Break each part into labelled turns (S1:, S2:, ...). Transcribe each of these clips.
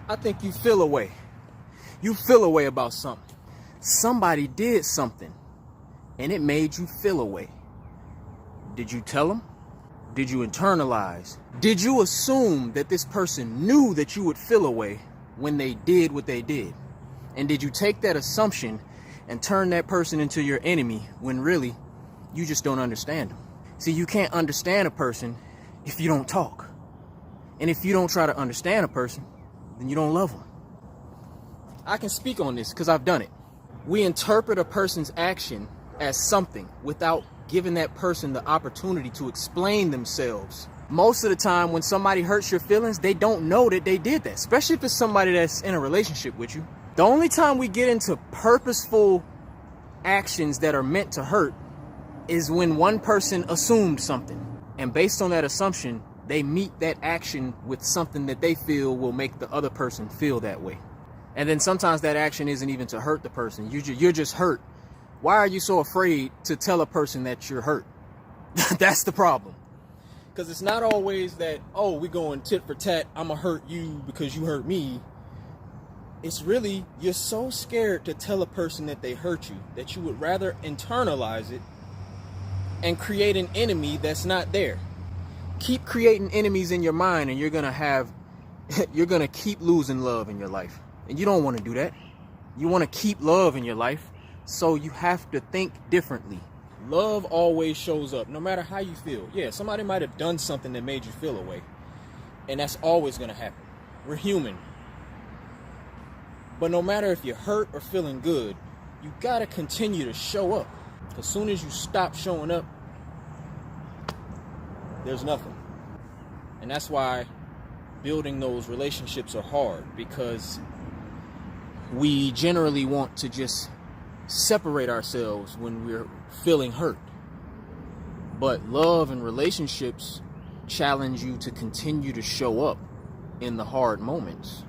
S1: I think you feel a way. You feel a way about something. Somebody did something and it made you feel a way. Did you tell them? Did you internalize? Did you assume that this person knew that you would feel a way when they did what they did? And did you take that assumption and turn that person into your enemy when really you just don't understand them? See, you can't understand a person if you don't talk. And if you don't try to understand a person, then you don't love them. I can speak on this because I've done it. We interpret a person's action as something without giving that person the opportunity to explain themselves. Most of the time when somebody hurts your feelings, they don't know that they did that, especially if it's somebody that's in a relationship with you. The only time we get into purposeful actions that are meant to hurt is when one person assumed something. And based on that assumption, they meet that action with something that they feel will make the other person feel that way. And then sometimes that action isn't even to hurt the person. You're just hurt. Why are you so afraid to tell a person that you're hurt? That's the problem. Because it's not always that, oh, we're going tit for tat. I'm going to hurt you because you hurt me. It's really, you're so scared to tell a person that they hurt you that you would rather internalize it and create an enemy that's not there. Keep creating enemies in your mind and you're going to keep losing love in your life. And you don't want to do that. You want to keep love in your life. So you have to think differently. Love always shows up, no matter how you feel. Yeah, somebody might have done something that made you feel a way. And that's always going to happen. We're human. But no matter if you're hurt or feeling good, you got to continue to show up. As soon as you stop showing up, there's nothing. And that's why building those relationships are hard, because we generally want to just separate ourselves when we're feeling hurt. But love and relationships challenge you to continue to show up in the hard moments.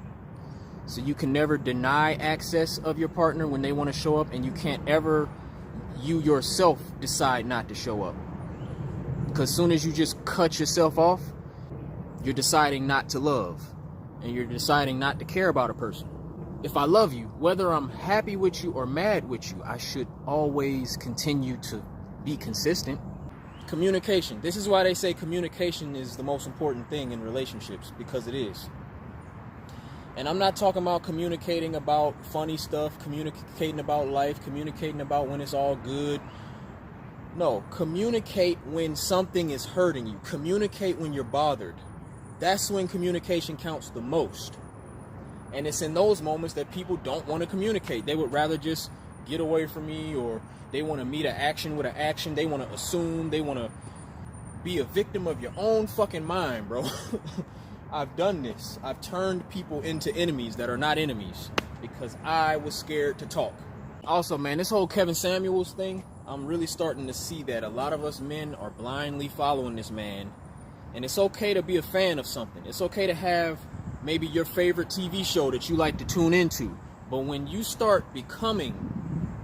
S1: So you can never deny access of your partner when they want to show up, and you can't ever, you yourself, decide not to show up. Because as soon as you just cut yourself off, you're deciding not to love, and you're deciding not to care about a person. If I love you, whether I'm happy with you or mad with you, I should always continue to be consistent. Communication. This is why they say communication is the most important thing in relationships, because it is. And I'm not talking about communicating about funny stuff, communicating about life, communicating about when it's all good. No, communicate when something is hurting you. Communicate when you're bothered. That's when communication counts the most. And it's in those moments that people don't want to communicate. They would rather just get away from me, or they want to meet an action with an action. They want to assume. They want to be a victim of your own fucking mind, bro. I've done this. I've turned people into enemies that are not enemies because I was scared to talk. Also, man, this whole Kevin Samuels thing, I'm really starting to see that a lot of us men are blindly following this man. And it's okay to be a fan of something. It's okay to have maybe your favorite TV show that you like to tune into. But when you start becoming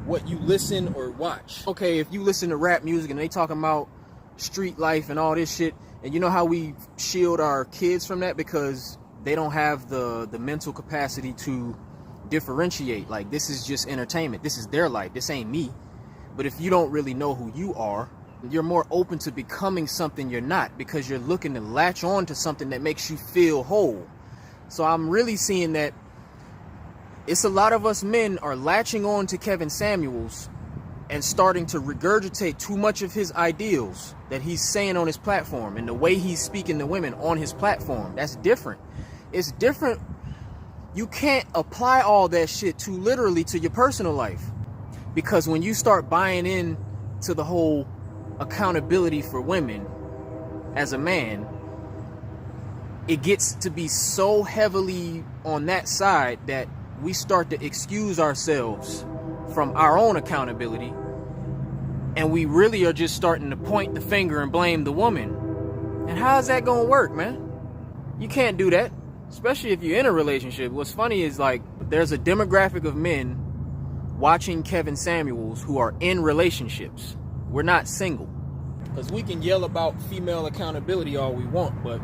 S1: what you listen or watch. Okay, if you listen to rap music and they talking about street life and all this shit, and you know how we shield our kids from that because they don't have the mental capacity to differentiate. Like, this is just entertainment. This is their life. This ain't me. But if you don't really know who you are, you're more open to becoming something you're not, because you're looking to latch on to something that makes you feel whole. So I'm really seeing that it's a lot of us men are latching on to Kevin Samuels and starting to regurgitate too much of his ideals that he's saying on his platform, and the way he's speaking to women on his platform. That's different. It's different. You can't apply all that shit too literally to your personal life, because when you start buying in to the whole accountability for women as a man, it gets to be so heavily on that side that we start to excuse ourselves from our own accountability, and we really are just starting to point the finger and blame the woman. And how's that gonna work, man? You can't do that, especially if you're in a relationship. What's funny is, like, there's a demographic of men watching Kevin Samuels who are in relationships. We're not single. Because we can yell about female accountability all we want, but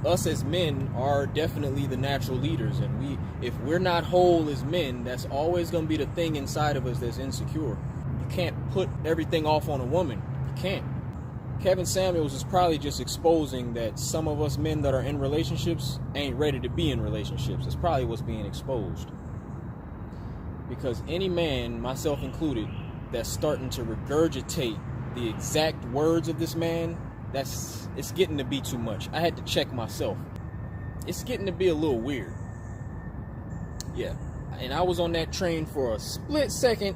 S1: us as men are definitely the natural leaders, and if we're not whole as men, that's always going to be the thing inside of us that's insecure. You can't put everything off on a woman. You can't. Kevin Samuels is probably just exposing that some of us men that are in relationships ain't ready to be in relationships. That's probably what's being exposed. Because any man, myself included, that's starting to regurgitate the exact words of this man, it's getting to be too much. I had to check myself. It's getting to be a little weird. Yeah. And I was on that train for a split second.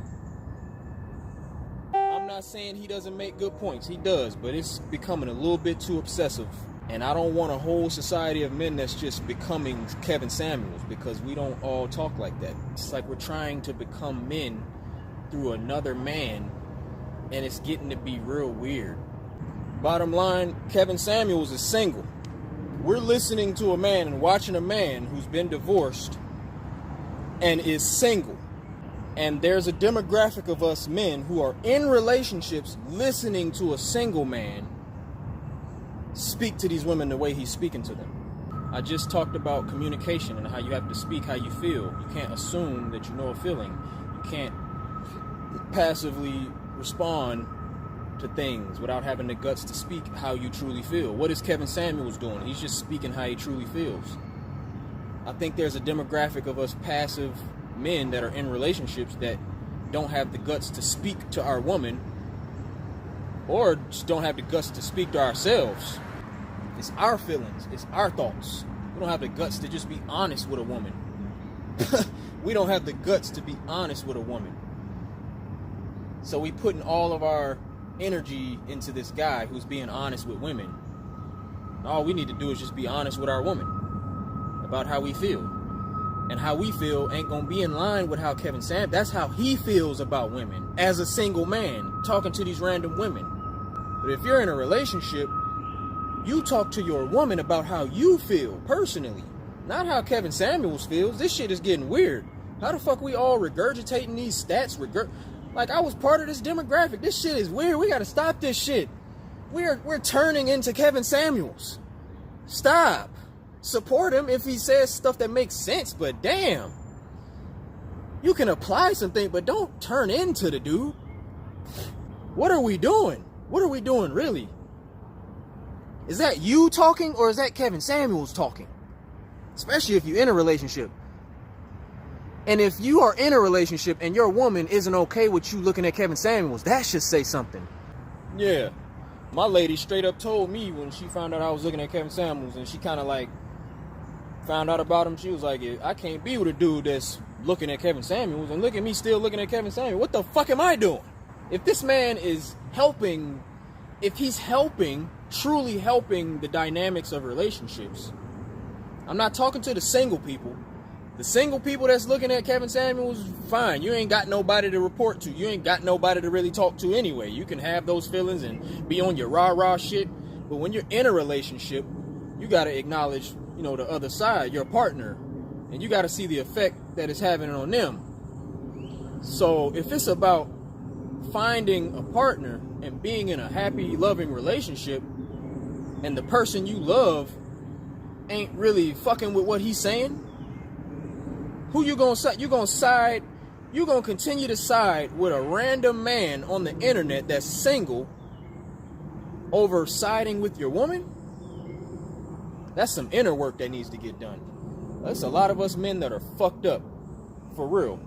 S1: I'm not saying he doesn't make good points. He does, but it's becoming a little bit too obsessive. And I don't want a whole society of men that's just becoming Kevin Samuels, because we don't all talk like that. It's like we're trying to become men through another man, and it's getting to be real weird. Bottom line, Kevin Samuels is single. We're listening to a man and watching a man who's been divorced and is single. And there's a demographic of us men who are in relationships listening to a single man speak to these women the way he's speaking to them. I just talked about communication and how you have to speak how you feel. You can't assume that you know a feeling. You can't passively respond to things without having the guts to speak how you truly feel. What is Kevin Samuels doing? He's just speaking how he truly feels. I think there's a demographic of us passive men that are in relationships that don't have the guts to speak to our woman, or just don't have the guts to speak to ourselves. It's our feelings. It's our thoughts. We don't have the guts to just be honest with a woman. We don't have the guts to be honest with a woman. So we putting all of our energy into this guy who's being honest with women. All we need to do is just be honest with our woman about how we feel. And how we feel ain't gonna be in line with how Kevin Samuels, that's how he feels about women as a single man talking to these random women. But if you're in a relationship, you talk to your woman about how you feel personally, not how Kevin Samuels feels. This shit is getting weird. How the fuck we all regurgitating these stats? Like, I was part of this demographic. This shit is weird. We gotta stop this shit. We're turning into Kevin Samuels. Stop. Support him if he says stuff that makes sense, but damn. You can apply something, but don't turn into the dude. What are we doing? What are we doing, really? Is that you talking, or is that Kevin Samuels talking? Especially if you're in a relationship. And if you are in a relationship and your woman isn't okay with you looking at Kevin Samuels, that should say something. Yeah. My lady straight up told me when she found out I was looking at Kevin Samuels, and she kind of like found out about him, she was like, I can't be with a dude that's looking at Kevin Samuels, and look at me still looking at Kevin Samuels. What the fuck am I doing? If this man is helping, if he's helping, truly helping the dynamics of relationships, I'm not talking to the single people. The single people that's looking at Kevin Samuels, fine. You ain't got nobody to report to. You ain't got nobody to really talk to anyway. You can have those feelings and be on your rah-rah shit. But when you're in a relationship, you got to acknowledge, the other side, your partner. And you got to see the effect that it's having on them. So if it's about finding a partner and being in a happy, loving relationship, and the person you love ain't really fucking with what he's saying, who you gonna side? You gonna continue to side with a random man on the internet that's single over siding with your woman? That's some inner work that needs to get done. That's a lot of us men that are fucked up. For real.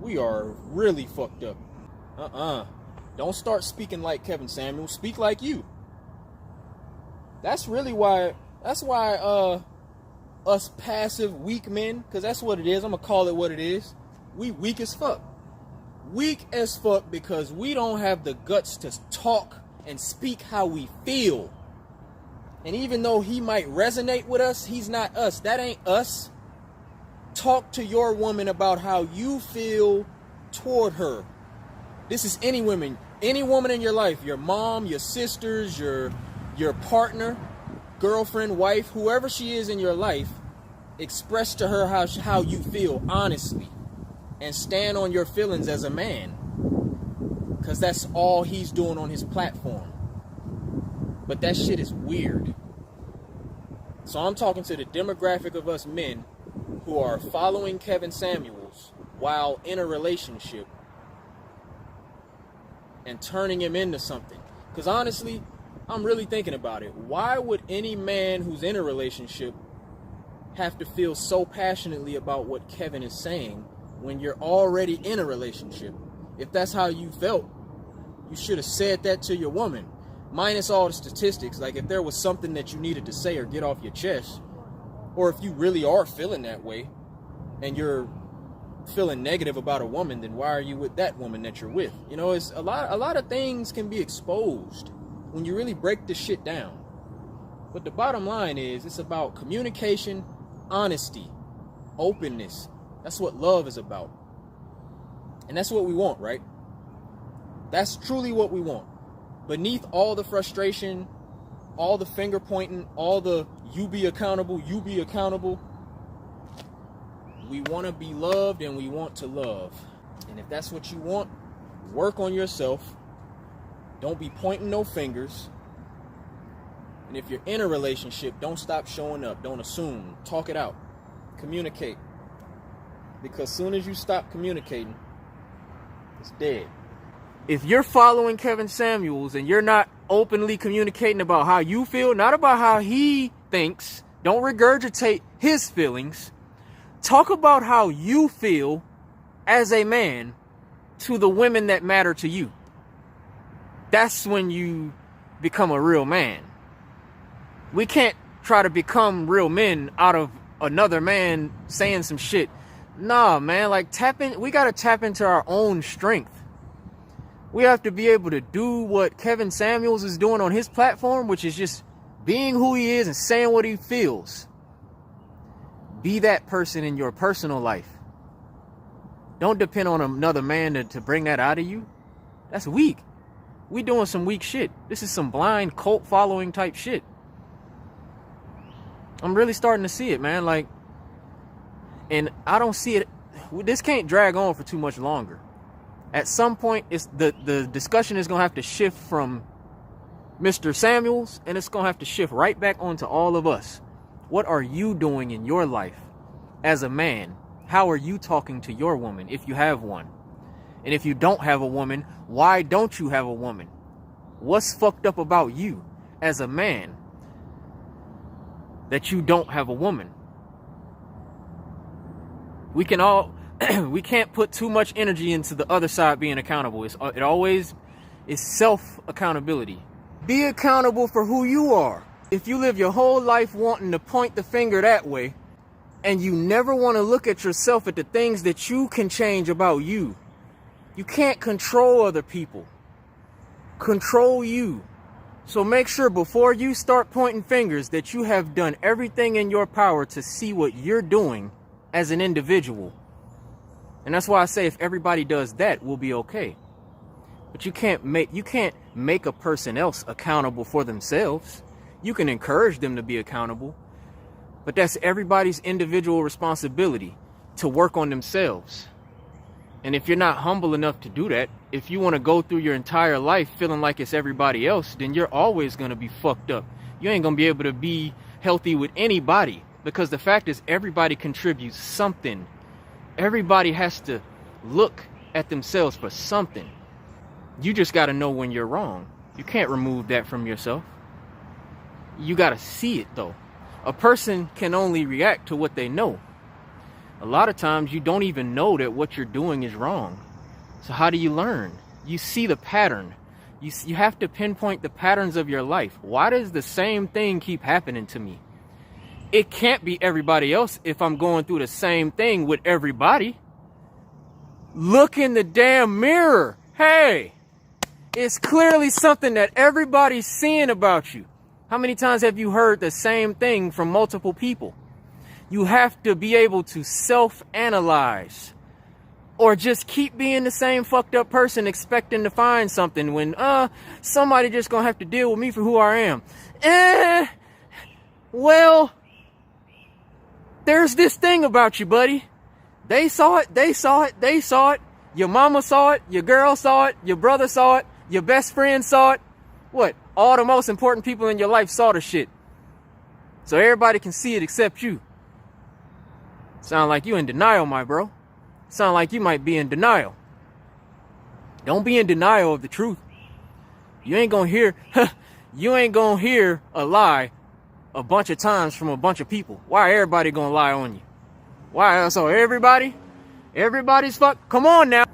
S1: We are really fucked up. Don't start speaking like Kevin Samuels. Speak like you. That's why us passive weak men, because that's what it is. I'm gonna call it what it is. We weak as fuck. Weak as fuck because we don't have the guts to talk and speak how we feel. And even though he might resonate with us, he's not us. That ain't us. Talk to your woman about how you feel toward her. This is any woman in your life, your mom, your sisters, your partner, girlfriend, wife, whoever she is in your life. Express to her how you feel honestly, and stand on your feelings as a man, because that's all he's doing on his platform. But that shit is weird. So I'm talking to the demographic of us men who are following Kevin Samuels while in a relationship and turning him into something. Because honestly, I'm really thinking about it. Why would any man who's in a relationship have to feel so passionately about what Kevin is saying when you're already in a relationship? If that's how you felt, you should have said that to your woman. Minus all the statistics, like if there was something that you needed to say or get off your chest, or if you really are feeling that way and you're feeling negative about a woman, then why are you with that woman that you're with? You know, it's a lot of things can be exposed when you really break this shit down. But the bottom line is, it's about communication, honesty, openness. That's what love is about. And that's what we want, right? That's truly what we want. Beneath all the frustration, all the finger pointing, all the you be accountable, we want to be loved and we want to love. And if that's what you want, work on yourself. Don't be pointing no fingers. And if you're in a relationship, don't stop showing up. Don't assume. Talk it out. Communicate. Because soon as you stop communicating, it's dead. If you're following Kevin Samuels and you're not openly communicating about how you feel, not about how he thinks, don't regurgitate his feelings. Talk about how you feel as a man to the women that matter to you. That's when you become a real man. We can't try to become real men out of another man saying some shit. Nah, man, like we gotta tap into our own strength. We have to be able to do what Kevin Samuels is doing on his platform, which is just being who he is and saying what he feels. Be that person in your personal life. Don't depend on another man to bring that out of you. That's weak. We doing some weak shit. This is some blind cult following type shit. I'm really starting to see it, man. Like, and I don't see it. This can't drag on for too much longer. At some point, it's the discussion is going to have to shift from Mr. Samuels, and it's going to have to shift right back onto all of us. What are you doing in your life as a man? How are you talking to your woman if you have one? And if you don't have a woman, why don't you have a woman? What's fucked up about you as a man that you don't have a woman? We can't put too much energy into the other side being accountable. It always is self-accountability. Be accountable for who you are. If you live your whole life wanting to point the finger that way, and you never want to look at yourself at the things that you can change about you, you can't control other people. Control you. So make sure before you start pointing fingers that you have done everything in your power to see what you're doing as an individual. And that's why I say if everybody does that, we'll be okay. But you can't make a person else accountable for themselves. You can encourage them to be accountable, but that's everybody's individual responsibility to work on themselves. And if you're not humble enough to do that, if you want to go through your entire life feeling like it's everybody else, then you're always going to be fucked up. You ain't going to be able to be healthy with anybody, because the fact is everybody contributes something. Everybody has to look at themselves for something. You just got to know when you're wrong. You can't remove that from yourself. You got to see it, though. A person can only react to what they know. A lot of times you don't even know that what you're doing is wrong. So how do you learn? You see the pattern. You have to pinpoint the patterns of your life. Why does the same thing keep happening to me? It can't be everybody else if I'm going through the same thing with everybody. Look in the damn mirror. Hey, it's clearly something that everybody's seeing about you. How many times have you heard the same thing from multiple people? You have to be able to self-analyze, or just keep being the same fucked up person expecting to find something when somebody just gonna have to deal with me for who I am. Well, there's this thing about you, buddy. They saw it. Your mama saw it, your girl saw it, your brother saw it, your best friend saw it. What? All the most important people in your life saw the shit. So everybody can see it except you. Sound like you in denial, my bro. Sound like you might be in denial. Don't be in denial of the truth. You ain't gonna hear a lie a bunch of times from a bunch of people. Why everybody gonna lie on you? Why? So everybody's fuck. Come on now.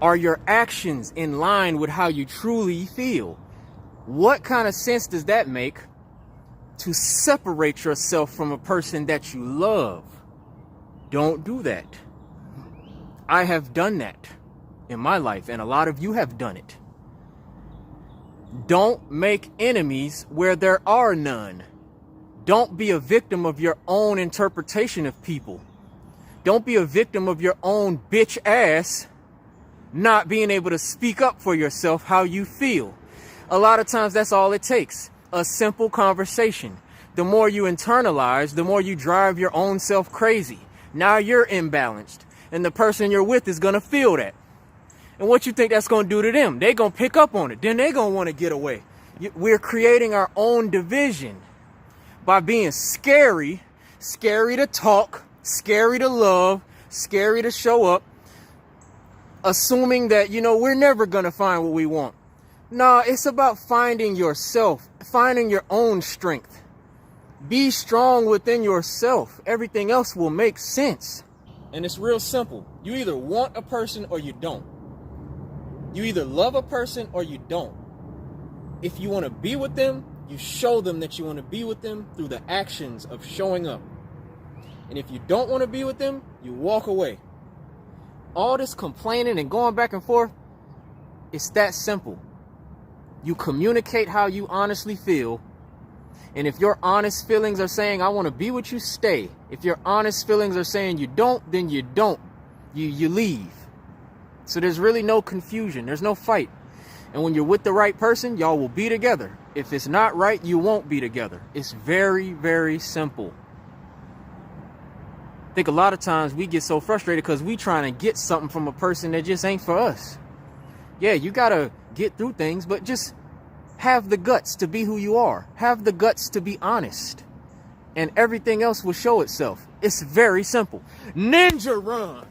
S1: Are your actions in line with how you truly feel? What kind of sense does that make to separate yourself from a person that you love? Don't do that. I have done that in my life, and a lot of you have done it. Don't make enemies where there are none. Don't be a victim of your own interpretation of people. Don't be a victim of your own bitch ass not being able to speak up for yourself how you feel. A lot of times that's all it takes. A simple conversation. The more you internalize, the more you drive your own self crazy. Now you're imbalanced, and the person you're with is going to feel that. And what you think that's going to do to them? They're going to pick up on it. Then they're going to want to get away. We're creating our own division by being scary to talk, scary to love, scary to show up, assuming that, we're never going to find what we want. No, it's about finding yourself, finding your own strength. Be strong within yourself. Everything else will make sense. And it's real simple. You either want a person or you don't. You either love a person or you don't. If you want to be with them, you show them that you want to be with them through the actions of showing up. And if you don't want to be with them, you walk away. All this complaining and going back and forth, it's that simple. You communicate how you honestly feel. And if your honest feelings are saying, I want to be with you, stay. If your honest feelings are saying you don't, then you don't. You leave. So there's really no confusion. There's no fight. And when you're with the right person, y'all will be together. If it's not right, you won't be together. It's very, very simple. I think a lot of times we get so frustrated because we trying to get something from a person that just ain't for us. Yeah, you got to get through things, but just have the guts to be who you are. Have the guts to be honest. And everything else will show itself. It's very simple. Ninja run.